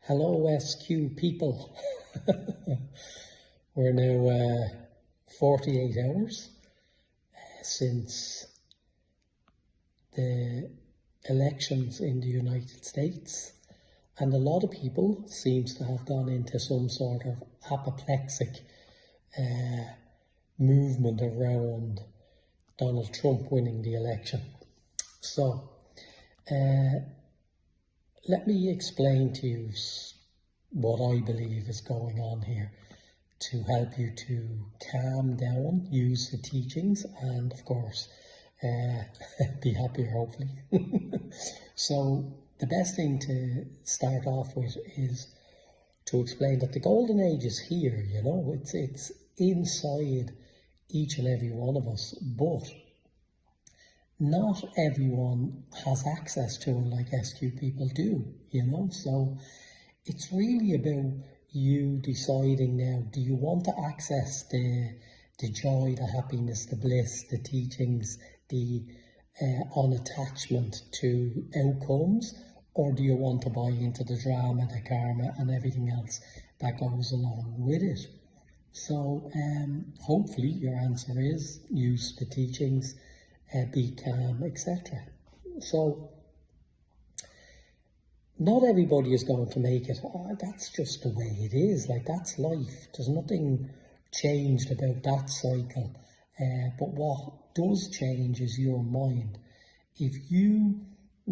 Hello, SQ people. We're now 48 hours since the elections in the United States, and a lot of people seems to have gone into some sort of apoplectic movement around Donald Trump winning the election. So, let me explain to you what I believe is going on here to help you to calm down, use the teachings, and of course, be happier, hopefully. So the best thing to start off with is to explain that the golden age is here, it's inside each and every one of us, but not everyone has access to it like SQ people do, so it's really about you deciding now, do you want to access the joy, the happiness, the bliss, the teachings, the unattachment to outcomes, or do you want to buy into the drama, the karma and everything else that goes along with it? So hopefully your answer is use the teachings, be calm, etc. So not everybody is going to make it. That's just the way it is. Like, that's life. There's nothing changed about that cycle. But what does change is your mind. If you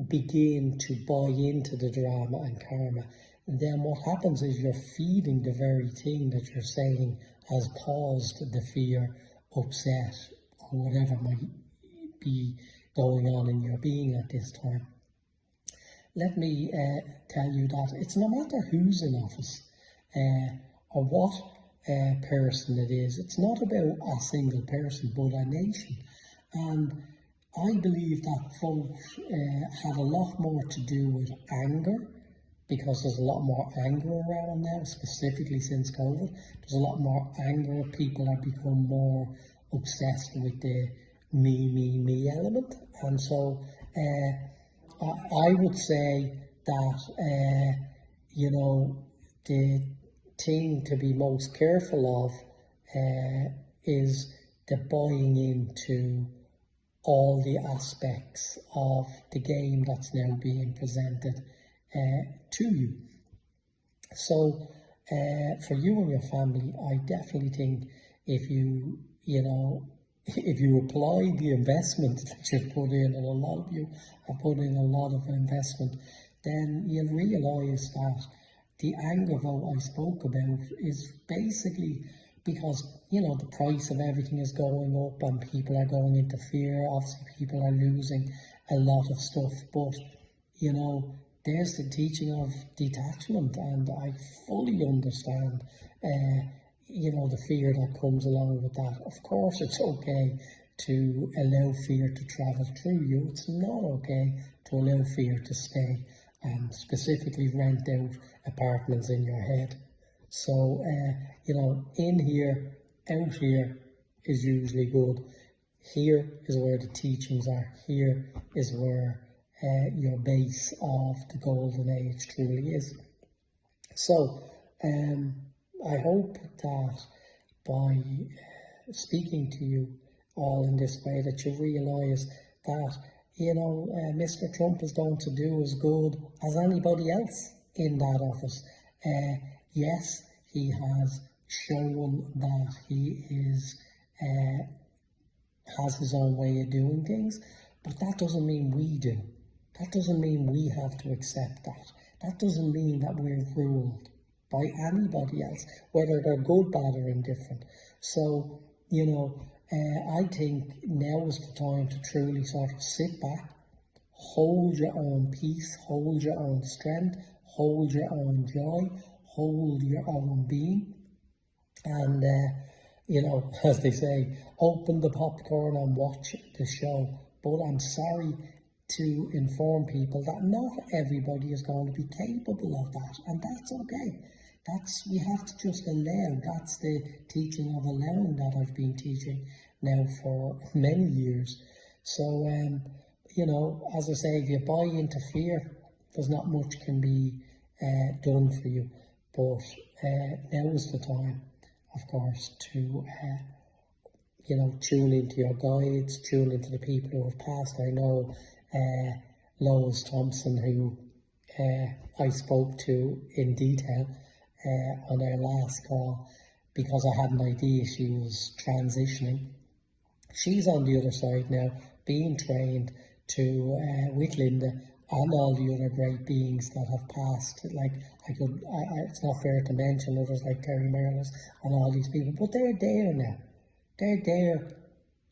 begin to buy into the drama and karma, then what happens is you're feeding the very thing that you're saying has caused the fear, upset, or whatever might be going on in your being at this time. Let me tell you that it's no matter who's in office or what person it is. It's not about a single person, but a nation. And I believe that folks had a lot more to do with anger, because there's a lot more anger around now, specifically since COVID. There's a lot more anger. People have become more obsessed with the me element. And so I would say that, the thing to be most careful of is the buying into all the aspects of the game that's now being presented to you. So for you and your family, I definitely think if you apply the investment that you've put in, and a lot of you have put in a lot of investment, then you'll realise that the anger vote I spoke about is basically because, the price of everything is going up and people are going into fear. Obviously, people are losing a lot of stuff, but, there's the teaching of detachment, and I fully understand the fear that comes along with that. Of course, it's okay to allow fear to travel through you. It's not okay to allow fear to stay and specifically rent out apartments in your head. So, in here, out here is usually good. Here is where the teachings are. Here is where your base of the golden age truly is. So, I hope that by speaking to you all in this way, that you realise that, Mr. Trump is going to do as good as anybody else in that office. Yes, he has shown that he has his own way of doing things, but that doesn't mean we do. That doesn't mean we have to accept that. That doesn't mean that we're ruled by anybody else, whether they're good, bad or indifferent. So, I think now is the time to truly sort of sit back, hold your own peace, hold your own strength, hold your own joy, hold your own being, and, as they say, open the popcorn and watch the show. But I'm sorry to inform people that not everybody is going to be capable of that, and that's okay. We have to just allow. That's the teaching of allowing that I've been teaching now for many years. So, as I say, if you buy into fear, there's not much can be done for you. But now is the time, of course, to tune into your guides, tune into the people who have passed. I know Lois Thompson, who I spoke to in detail on our last call, because I had an idea she was transitioning. She's on the other side now, being trained to with Linda and all the other great beings that have passed. Like it's not fair to mention others like Terry Merlis and all these people, but they're there now. They're there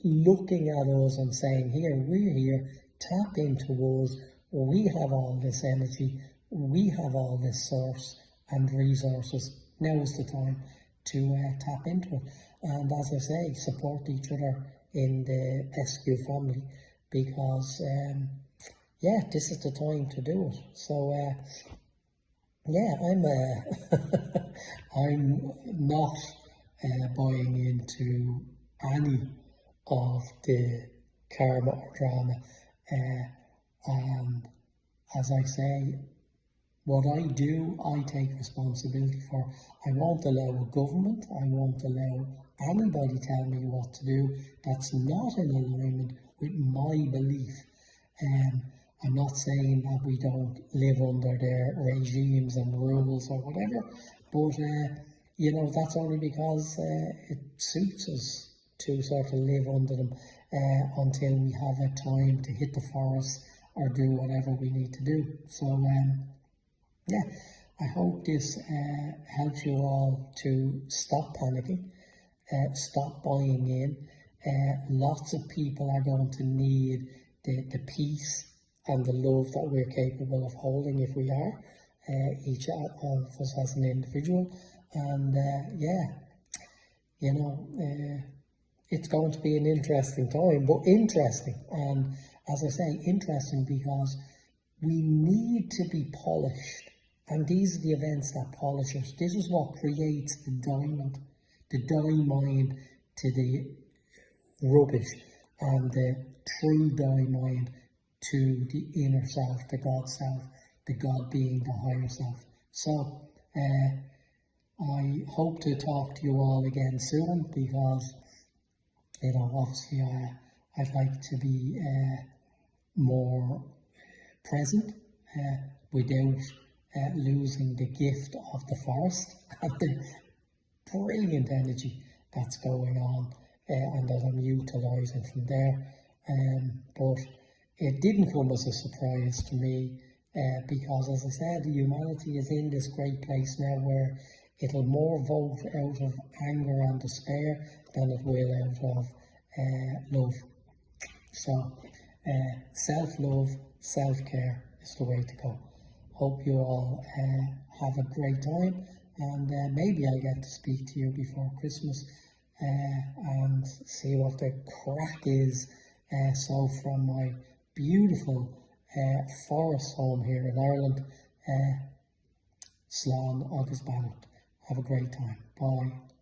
looking at us and saying, here, we're here, tap into us, we have all this energy, we have all this source and resources. Now is the time to tap into it. And as I say, support each other in the SQ family, because, this is the time to do it. So, I'm not buying into any of the karma or drama. And as I say, what I do, I take responsibility for. I won't allow a government, I won't allow anybody tell me what to do that's not in alignment with my belief. I'm not saying that we don't live under their regimes and rules or whatever, but that's only because it suits us to sort of live under them until we have a time to hit the forest or do whatever we need to do. So I hope this helps you all to stop panicking, stop buying in. Lots of people are going to need the peace and the love that we're capable of holding if we are, each of us as an individual. And it's going to be an interesting time, but interesting. And as I say, interesting because we need to be polished. And these are the events that polish us. This is what creates the diamond, the diamond to the rubbish, and the true diamond to the inner self, the God self, the God being the higher self. So I hope to talk to you all again soon, because obviously I'd like to be more present without losing the gift of the forest and the brilliant energy that's going on and that I'm utilising from there. But it didn't come as a surprise to me because, as I said, humanity is in this great place now where it'll more vote out of anger and despair than it will out of love. So self-love, self-care is the way to go. Hope you all have a great time, and maybe I'll get to speak to you before Christmas and see what the crack is. So from my beautiful forest home here in Ireland, Slán agus Bannocht. Have a great time. Bye.